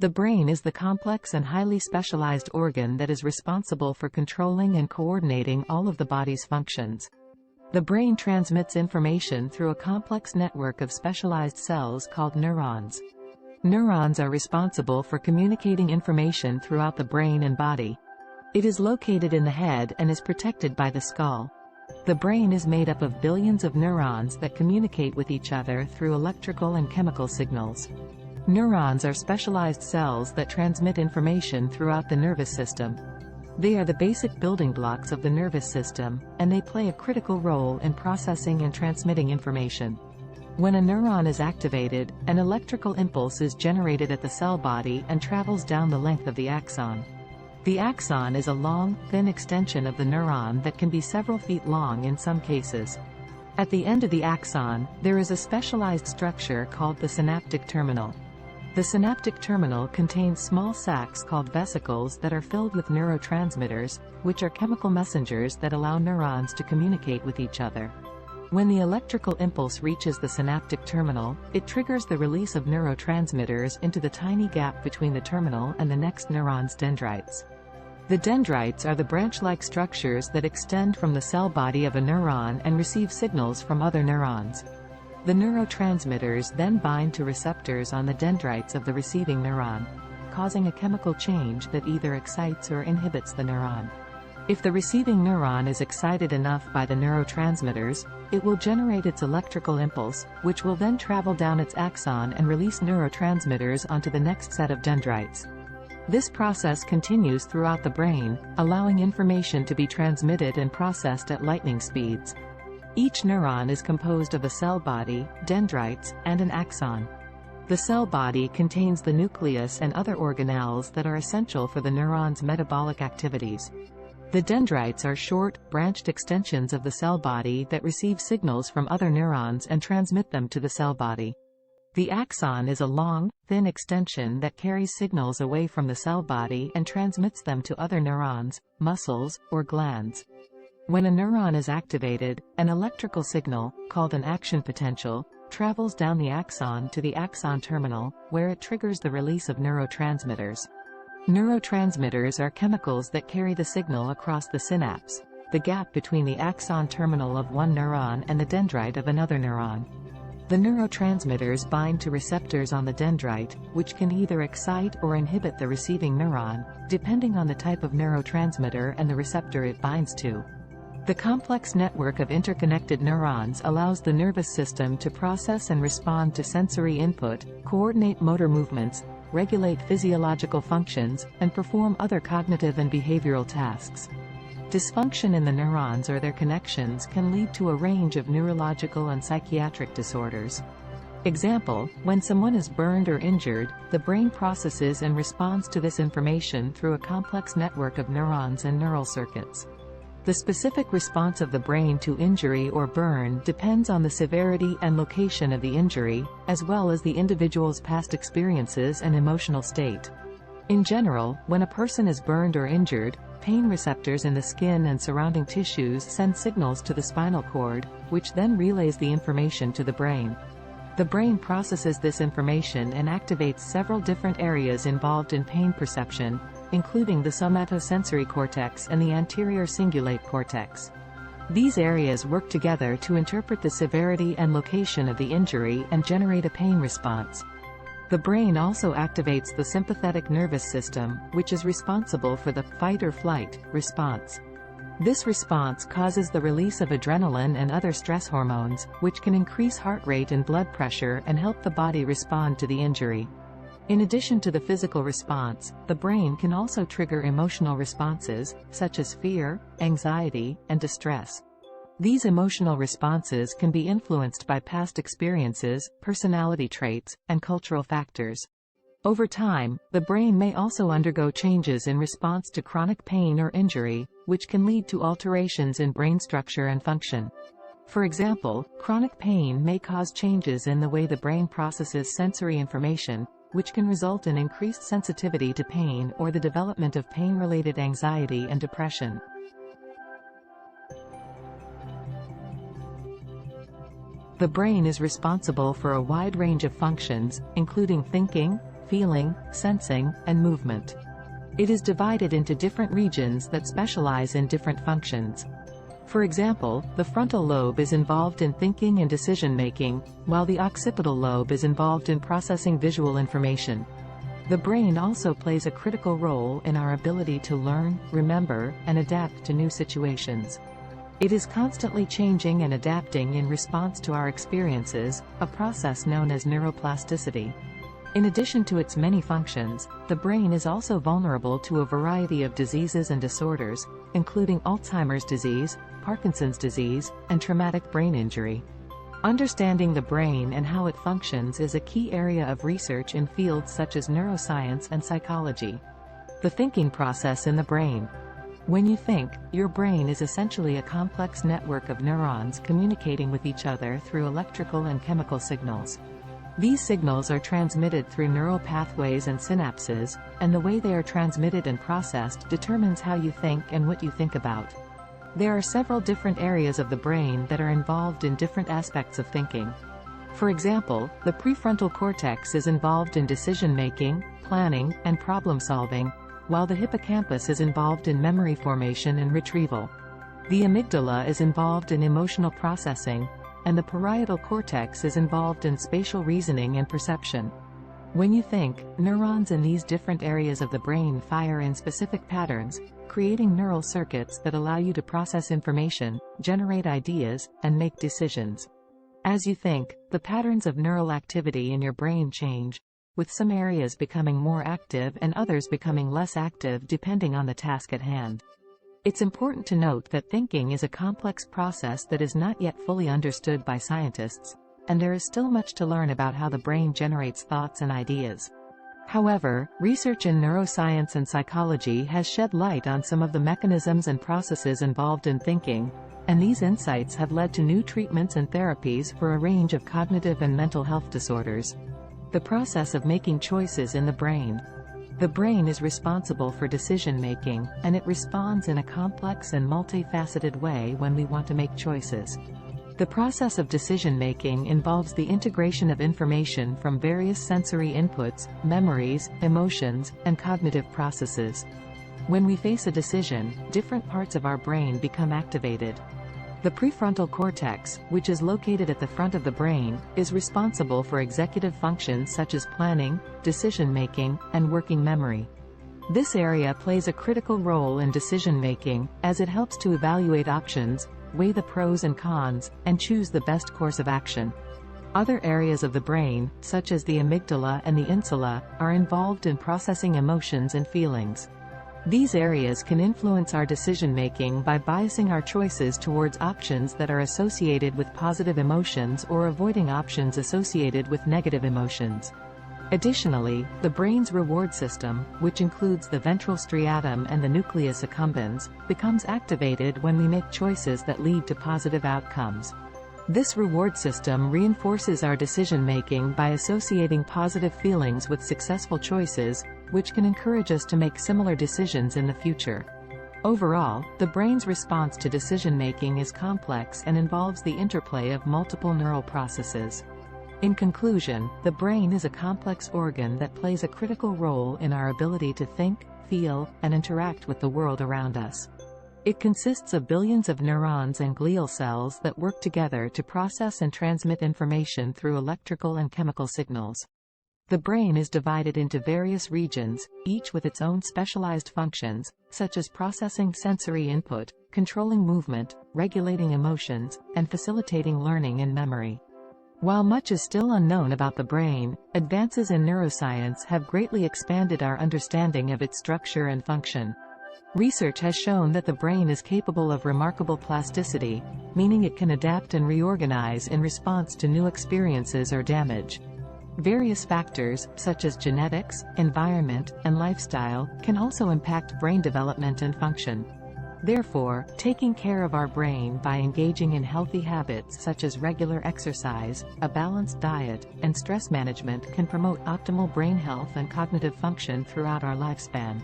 The brain is the complex and highly specialized organ that is responsible for controlling and coordinating all of the body's functions. The brain transmits information through a complex network of specialized cells called neurons. Neurons are responsible for communicating information throughout the brain and body. It is located in the head and is protected by the skull. The brain is made up of billions of neurons that communicate with each other through electrical and chemical signals. Neurons are specialized cells that transmit information throughout the nervous system. They are the basic building blocks of the nervous system, and they play a critical role in processing and transmitting information. When a neuron is activated, an electrical impulse is generated at the cell body and travels down the length of the axon. The axon is a long, thin extension of the neuron that can be several feet long in some cases. At the end of the axon, there is a specialized structure called the synaptic terminal. The synaptic terminal contains small sacs called vesicles that are filled with neurotransmitters, which are chemical messengers that allow neurons to communicate with each other. When the electrical impulse reaches the synaptic terminal, it triggers the release of neurotransmitters into the tiny gap between the terminal and the next neuron's dendrites. The dendrites are the branch-like structures that extend from the cell body of a neuron and receive signals from other neurons. The neurotransmitters then bind to receptors on the dendrites of the receiving neuron, causing a chemical change that either excites or inhibits the neuron. If the receiving neuron is excited enough by the neurotransmitters, it will generate its electrical impulse, which will then travel down its axon and release neurotransmitters onto the next set of dendrites. This process continues throughout the brain, allowing information to be transmitted and processed at lightning speeds. Each neuron is composed of a cell body, dendrites, and an axon. The cell body contains the nucleus and other organelles that are essential for the neuron's metabolic activities. The dendrites are short, branched extensions of the cell body that receive signals from other neurons and transmit them to the cell body. The axon is a long, thin extension that carries signals away from the cell body and transmits them to other neurons, muscles, or glands. When a neuron is activated, an electrical signal, called an action potential, travels down the axon to the axon terminal, where it triggers the release of neurotransmitters. Neurotransmitters are chemicals that carry the signal across the synapse, the gap between the axon terminal of one neuron and the dendrite of another neuron. The neurotransmitters bind to receptors on the dendrite, which can either excite or inhibit the receiving neuron, depending on the type of neurotransmitter and the receptor it binds to. The complex network of interconnected neurons allows the nervous system to process and respond to sensory input, coordinate motor movements, regulate physiological functions, and perform other cognitive and behavioral tasks. Dysfunction in the neurons or their connections can lead to a range of neurological and psychiatric disorders. Example, when someone is burned or injured, the brain processes and responds to this information through a complex network of neurons and neural circuits. The specific response of the brain to injury or burn depends on the severity and location of the injury, as well as the individual's past experiences and emotional state. In general, when a person is burned or injured, pain receptors in the skin and surrounding tissues send signals to the spinal cord, which then relays the information to the brain. The brain processes this information and activates several different areas involved in pain perception, including the somatosensory cortex and the anterior cingulate cortex. These areas work together to interpret the severity and location of the injury and generate a pain response. The brain also activates the sympathetic nervous system, which is responsible for the fight or flight response. This response causes the release of adrenaline and other stress hormones, which can increase heart rate and blood pressure and help the body respond to the injury. In addition to the physical response, the brain can also trigger emotional responses, such as fear, anxiety, and distress. These emotional responses can be influenced by past experiences, personality traits, and cultural factors. Over time, the brain may also undergo changes in response to chronic pain or injury, which can lead to alterations in brain structure and function. For example, chronic pain may cause changes in the way the brain processes sensory information, which can result in increased sensitivity to pain or the development of pain-related anxiety and depression. The brain is responsible for a wide range of functions, including thinking, feeling, sensing, and movement. It is divided into different regions that specialize in different functions. For example, the frontal lobe is involved in thinking and decision-making, while the occipital lobe is involved in processing visual information. The brain also plays a critical role in our ability to learn, remember, and adapt to new situations. It is constantly changing and adapting in response to our experiences, a process known as neuroplasticity. In addition to its many functions, the brain is also vulnerable to a variety of diseases and disorders, including Alzheimer's disease, Parkinson's disease, and traumatic brain injury. Understanding the brain and how it functions is a key area of research in fields such as neuroscience and psychology. The thinking process in the brain. When you think, your brain is essentially a complex network of neurons communicating with each other through electrical and chemical signals. These signals are transmitted through neural pathways and synapses, and the way they are transmitted and processed determines how you think and what you think about. There are several different areas of the brain that are involved in different aspects of thinking. For example, the prefrontal cortex is involved in decision-making, planning, and problem-solving, while the hippocampus is involved in memory formation and retrieval. The amygdala is involved in emotional processing, and the parietal cortex is involved in spatial reasoning and perception. When you think, neurons in these different areas of the brain fire in specific patterns, creating neural circuits that allow you to process information, generate ideas, and make decisions. As you think, the patterns of neural activity in your brain change, with some areas becoming more active and others becoming less active depending on the task at hand. It's important to note that thinking is a complex process that is not yet fully understood by scientists, and there is still much to learn about how the brain generates thoughts and ideas. However, research in neuroscience and psychology has shed light on some of the mechanisms and processes involved in thinking, and these insights have led to new treatments and therapies for a range of cognitive and mental health disorders. The process of making choices in the brain. The brain is responsible for decision-making, and it responds in a complex and multifaceted way when we want to make choices. The process of decision-making involves the integration of information from various sensory inputs, memories, emotions, and cognitive processes. When we face a decision, different parts of our brain become activated. The prefrontal cortex, which is located at the front of the brain, is responsible for executive functions such as planning, decision-making, and working memory. This area plays a critical role in decision-making, as it helps to evaluate options, weigh the pros and cons, and choose the best course of action. Other areas of the brain, such as the amygdala and the insula, are involved in processing emotions and feelings. These areas can influence our decision-making by biasing our choices towards options that are associated with positive emotions or avoiding options associated with negative emotions. Additionally, the brain's reward system, which includes the ventral striatum and the nucleus accumbens, becomes activated when we make choices that lead to positive outcomes. This reward system reinforces our decision-making by associating positive feelings with successful choices, which can encourage us to make similar decisions in the future. Overall, the brain's response to decision-making is complex and involves the interplay of multiple neural processes. In conclusion, the brain is a complex organ that plays a critical role in our ability to think, feel, and interact with the world around us. It consists of billions of neurons and glial cells that work together to process and transmit information through electrical and chemical signals. The brain is divided into various regions, each with its own specialized functions, such as processing sensory input, controlling movement, regulating emotions, and facilitating learning and memory. While much is still unknown about the brain, advances in neuroscience have greatly expanded our understanding of its structure and function. Research has shown that the brain is capable of remarkable plasticity, meaning it can adapt and reorganize in response to new experiences or damage. Various factors, such as genetics, environment, and lifestyle, can also impact brain development and function. Therefore, taking care of our brain by engaging in healthy habits such as regular exercise, a balanced diet, and stress management can promote optimal brain health and cognitive function throughout our lifespan.